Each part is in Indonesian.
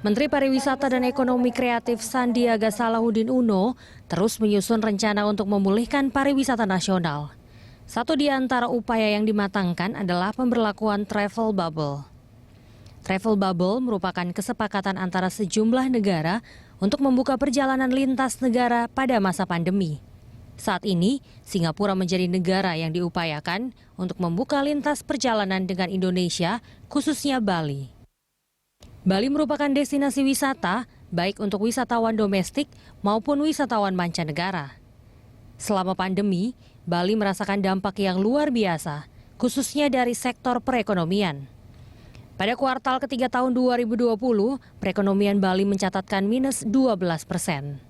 Menteri Pariwisata dan Ekonomi Kreatif Sandiaga Salahuddin Uno terus menyusun rencana untuk memulihkan pariwisata nasional. Satu di antara upaya yang dimatangkan adalah pemberlakuan travel bubble. Travel bubble merupakan kesepakatan antara sejumlah negara untuk membuka perjalanan lintas negara pada masa pandemi. Saat ini, Singapura menjadi negara yang diupayakan untuk membuka lintas perjalanan dengan Indonesia, khususnya Bali. Bali merupakan destinasi wisata, baik untuk wisatawan domestik maupun wisatawan mancanegara. Selama pandemi, Bali merasakan dampak yang luar biasa, khususnya dari sektor perekonomian. Pada kuartal ketiga tahun 2020, perekonomian Bali mencatatkan minus 12%.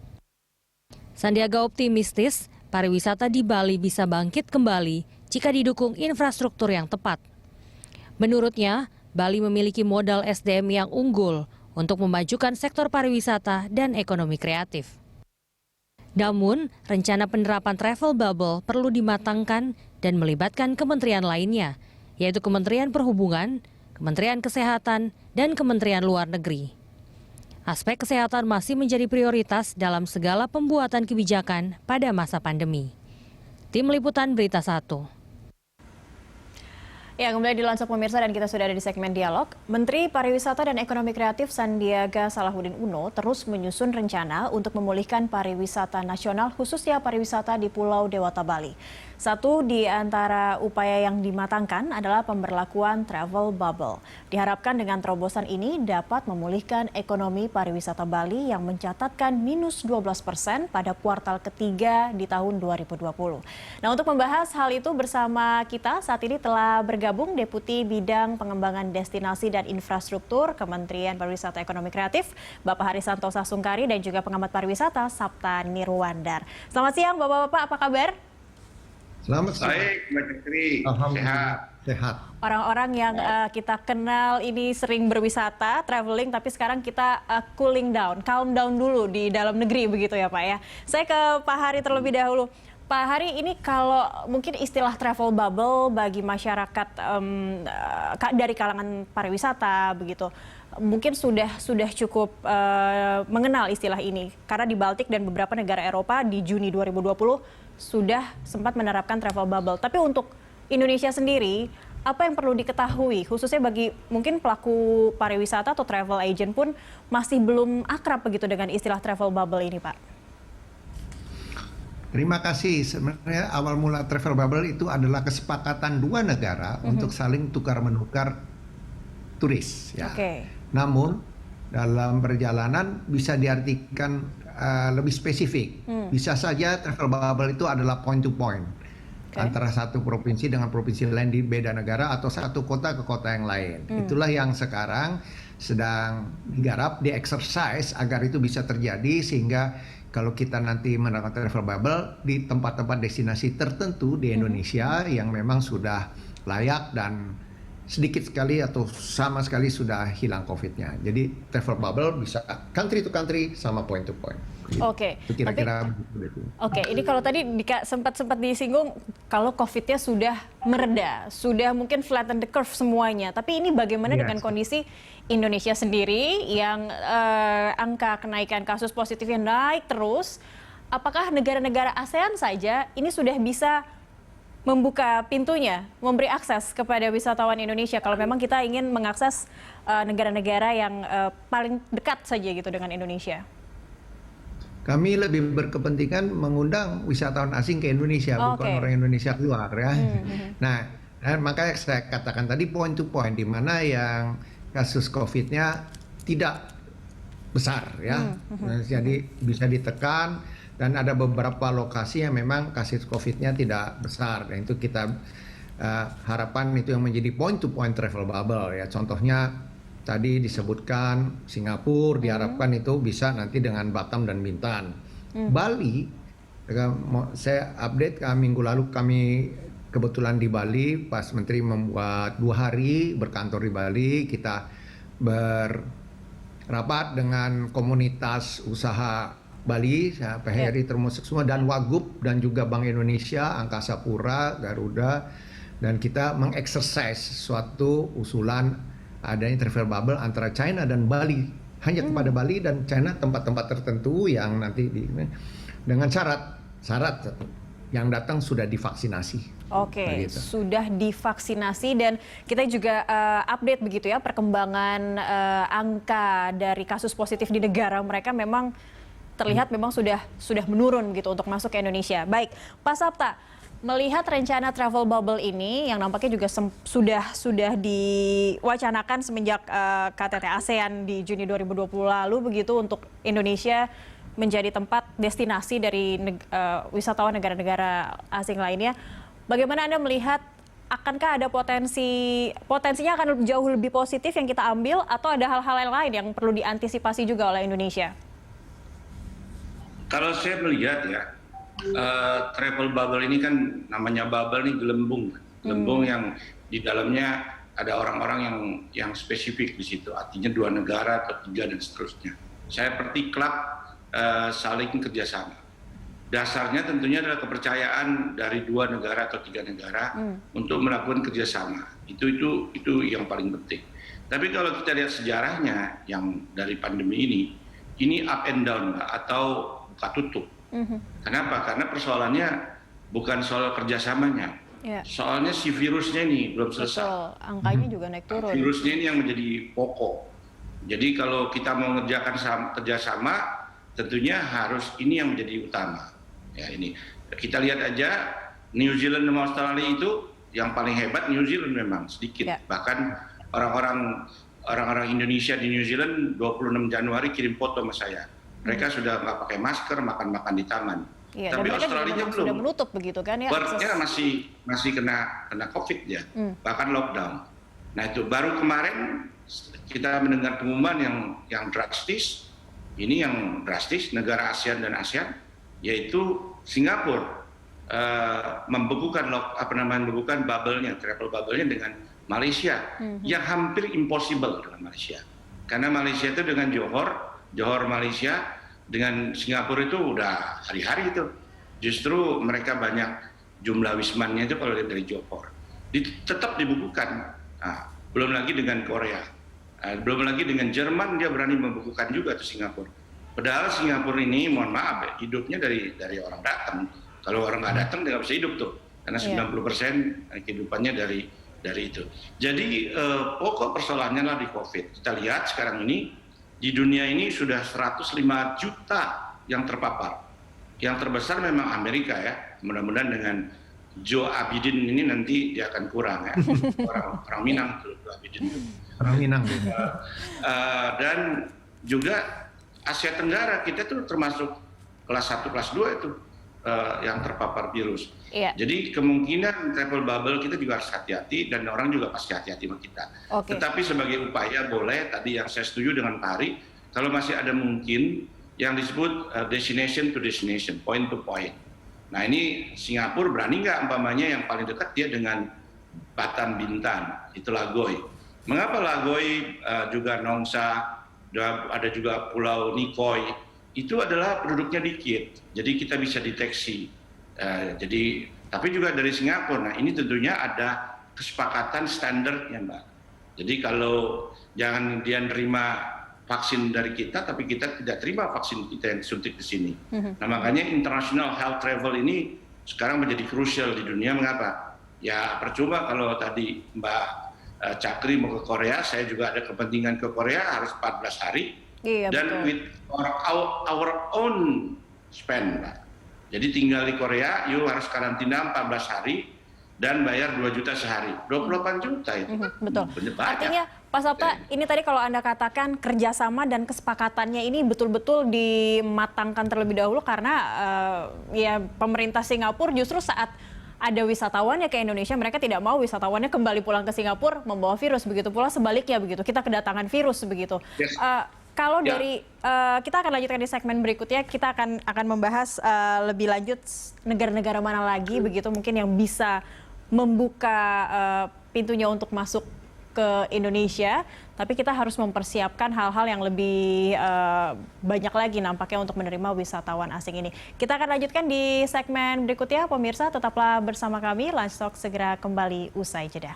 Sandiaga optimistis, pariwisata di Bali bisa bangkit kembali jika didukung infrastruktur yang tepat. Menurutnya, Bali memiliki modal SDM yang unggul untuk memajukan sektor pariwisata dan ekonomi kreatif. Namun, rencana penerapan travel bubble perlu dimatangkan dan melibatkan kementerian lainnya, yaitu Kementerian Perhubungan, Kementerian Kesehatan, dan Kementerian Luar Negeri. Aspek kesehatan masih menjadi prioritas dalam segala pembuatan kebijakan pada masa pandemi. Tim Liputan Berita 1. Ya, kembali di Lansok pemirsa dan kita sudah ada di segmen dialog. Menteri Pariwisata dan Ekonomi Kreatif Sandiaga Salahuddin Uno terus menyusun rencana untuk memulihkan pariwisata nasional khususnya pariwisata di Pulau Dewata Bali. Satu di antara upaya yang dimatangkan adalah pemberlakuan travel bubble. Diharapkan dengan terobosan ini dapat memulihkan ekonomi pariwisata Bali yang mencatatkan minus 12% pada kuartal ketiga di tahun 2020. Nah, untuk membahas hal itu bersama kita saat ini telah bergabung Deputi Bidang Pengembangan Destinasi dan Infrastruktur Kementerian Pariwisata Ekonomi Kreatif, Bapak Harisanto Sasungkari, dan juga pengamat pariwisata Sapta Nirwandar. Selamat siang Bapak-Bapak, apa kabar? Selamat siang. Baik, Mbak Cekri. Sehat. Orang-orang yang kita kenal ini sering berwisata, traveling, tapi sekarang kita cooling down, calm down dulu di dalam negeri begitu ya Pak ya. Saya ke Pak Hari terlebih dahulu. Pak Hari, ini kalau mungkin istilah travel bubble bagi masyarakat dari kalangan pariwisata begitu, mungkin sudah cukup mengenal istilah ini karena di Baltik dan beberapa negara Eropa di Juni 2020 sudah sempat menerapkan travel bubble. Tapi untuk Indonesia sendiri, apa yang perlu diketahui khususnya bagi mungkin pelaku pariwisata atau travel agent pun masih belum akrab begitu dengan istilah travel bubble ini, Pak? Terima kasih. Sebenarnya awal mula travel bubble itu adalah kesepakatan dua negara untuk saling tukar-menukar turis. Ya. Namun dalam perjalanan bisa diartikan lebih spesifik. Bisa saja travel bubble itu adalah point to point antara satu provinsi dengan provinsi lain di beda negara atau satu kota ke kota yang lain. Itulah yang sekarang sedang digarap, di-exercise agar itu bisa terjadi sehingga kalau kita nanti menerapkan travel bubble di tempat-tempat destinasi tertentu di Indonesia yang memang sudah layak dan sedikit sekali atau sama sekali sudah hilang COVID-nya. Jadi travel bubble bisa country to country sama point to point. Oke. Itu kira-kira. Oke, ini kalau tadi sempat disinggung kalau COVID-nya sudah mereda, sudah mungkin flatten the curve semuanya. Tapi ini bagaimana dengan kondisi Indonesia sendiri yang angka kenaikan kasus positifnya naik terus? Apakah negara-negara ASEAN saja ini sudah bisa membuka pintunya, memberi akses kepada wisatawan Indonesia kalau memang kita ingin mengakses negara-negara yang paling dekat saja gitu dengan Indonesia? Kami lebih berkepentingan mengundang wisatawan asing ke Indonesia, bukan orang Indonesia keluar ya. Nah, makanya saya katakan tadi point to point, di mana yang kasus COVID-nya tidak besar ya, jadi bisa ditekan. Dan ada beberapa lokasi yang memang kasus COVID-nya tidak besar. Dan itu kita harapkan itu yang menjadi point to point travel bubble ya. Contohnya tadi disebutkan Singapura, diharapkan itu bisa nanti dengan Batam dan Bintan. Bali, saya update minggu lalu kami kebetulan di Bali, pas Menteri membuat 2 hari berkantor di Bali, kita berapat dengan komunitas usaha Bali, PHRI termasuk semua, dan Wagub dan juga Bank Indonesia, Angkasa Pura, Garuda, dan kita mengeksersis suatu usulan adanya travel bubble antara China dan Bali hanya kepada Bali dan China, tempat-tempat tertentu yang nanti dengan syarat yang datang sudah divaksinasi. Oke, sudah divaksinasi dan kita juga update begitu ya perkembangan angka dari kasus positif di negara mereka memang terlihat memang sudah menurun gitu untuk masuk ke Indonesia. Baik, Pak Sapta, melihat rencana travel bubble ini yang nampaknya juga sudah diwacanakan semenjak KTT ASEAN di Juni 2020 lalu begitu untuk Indonesia menjadi tempat destinasi dari wisatawan negara-negara asing lainnya. Bagaimana Anda melihat, akankah ada potensinya akan jauh lebih positif yang kita ambil atau ada hal-hal yang lain yang perlu diantisipasi juga oleh Indonesia? Kalau saya melihat ya, travel bubble ini kan namanya bubble ini gelembung yang di dalamnya ada orang-orang yang spesifik di situ, artinya 2 negara atau 3 dan seterusnya. Saya seperti klub saling kerjasama. Dasarnya tentunya adalah kepercayaan dari 2 negara atau 3 negara untuk melakukan kerjasama. Itu yang paling penting. Tapi kalau kita lihat sejarahnya yang dari pandemi ini up and down atau buka tutup. Kenapa? Karena persoalannya bukan soal kerjasamanya. Soalnya si virusnya ini belum selesai. Betul, angkanya juga naik turun. Virusnya ini yang menjadi pokok. Jadi kalau kita mau mengerjakan kerjasama, tentunya harus ini yang menjadi utama. Ya, ini kita lihat aja New Zealand dan Australia itu yang paling hebat New Zealand memang sedikit. Bahkan orang-orang Indonesia di New Zealand 26 Januari kirim foto sama saya. Mereka sudah nggak pakai masker, makan-makan di taman. Tapi Australia belum. Sudah menutup begitu kan ya? Pertnya masih kena COVID ya, bahkan lockdown. Nah itu baru kemarin kita mendengar pengumuman yang drastis. Ini yang drastis negara ASEAN dan ASEAN, yaitu Singapura membekukan bubble-nya, travel bubble-nya dengan Malaysia, yang hampir impossible dengan Malaysia. Karena Malaysia itu dengan Johor Malaysia dengan Singapura itu udah hari-hari itu. Justru mereka banyak jumlah wismannya itu kalau dari Johor. Tetap dibukukan. Nah, belum lagi dengan Korea. Belum lagi dengan Jerman dia berani membekukan juga tuh Singapura. Padahal Singapura ini mohon maaf hidupnya dari orang datang. Kalau orang nggak datang dia nggak bisa hidup tuh. Karena 90% kehidupannya dari itu. Jadi pokok persoalannya lah di COVID. Kita lihat sekarang ini di dunia ini sudah 105 juta yang terpapar. Yang terbesar memang Amerika ya. Mudah-mudahan dengan Joe Biden ini nanti dia akan kurang ya. Orang Minang tuh Joe Biden. Orang Minang. Dan juga Asia Tenggara kita tuh termasuk kelas 1, kelas 2 itu yang terpapar virus. Jadi kemungkinan travel bubble kita juga harus hati-hati dan orang juga pasti hati-hati sama kita. Tetapi sebagai upaya boleh, tadi yang saya setuju dengan Pak Hari, kalau masih ada mungkin yang disebut destination to destination, point to point. Nah ini Singapura berani nggak umpamanya yang paling dekat dia dengan Batam Bintan, itu Lagoy. Mengapa Lagoy juga Nongsa, ada juga Pulau Nikoi, itu adalah penduduknya dikit, jadi kita bisa deteksi. Tapi juga dari Singapura. Nah ini tentunya ada kesepakatan standarnya Mbak. Jadi kalau jangan dia nerima vaksin dari kita, tapi kita tidak terima vaksin kita yang disuntik di sini. Nah makanya international health travel ini sekarang menjadi krusial di dunia. Mengapa? Ya percuma kalau tadi Mbak Cakri mau ke Korea, saya juga ada kepentingan ke Korea harus 14 hari. Dan with our own spend, Mbak. Jadi tinggal di Korea, you harus karantina 14 hari dan bayar 2 juta sehari. 28 juta itu. Betul. Artinya Pak Sapta, ini tadi kalau Anda katakan kerjasama dan kesepakatannya ini betul-betul dimatangkan terlebih dahulu karena ya pemerintah Singapura justru saat ada wisatawannya ke Indonesia, mereka tidak mau wisatawannya kembali pulang ke Singapura membawa virus, begitu pula sebaliknya begitu. Kita kedatangan virus begitu. Kalau dari kita akan lanjutkan di segmen berikutnya, kita akan membahas lebih lanjut negara-negara mana lagi begitu mungkin yang bisa membuka pintunya untuk masuk ke Indonesia, tapi kita harus mempersiapkan hal-hal yang lebih banyak lagi nampaknya untuk menerima wisatawan asing ini. Kita akan lanjutkan di segmen berikutnya, pemirsa tetaplah bersama kami. Lunch Talk segera kembali usai jeda.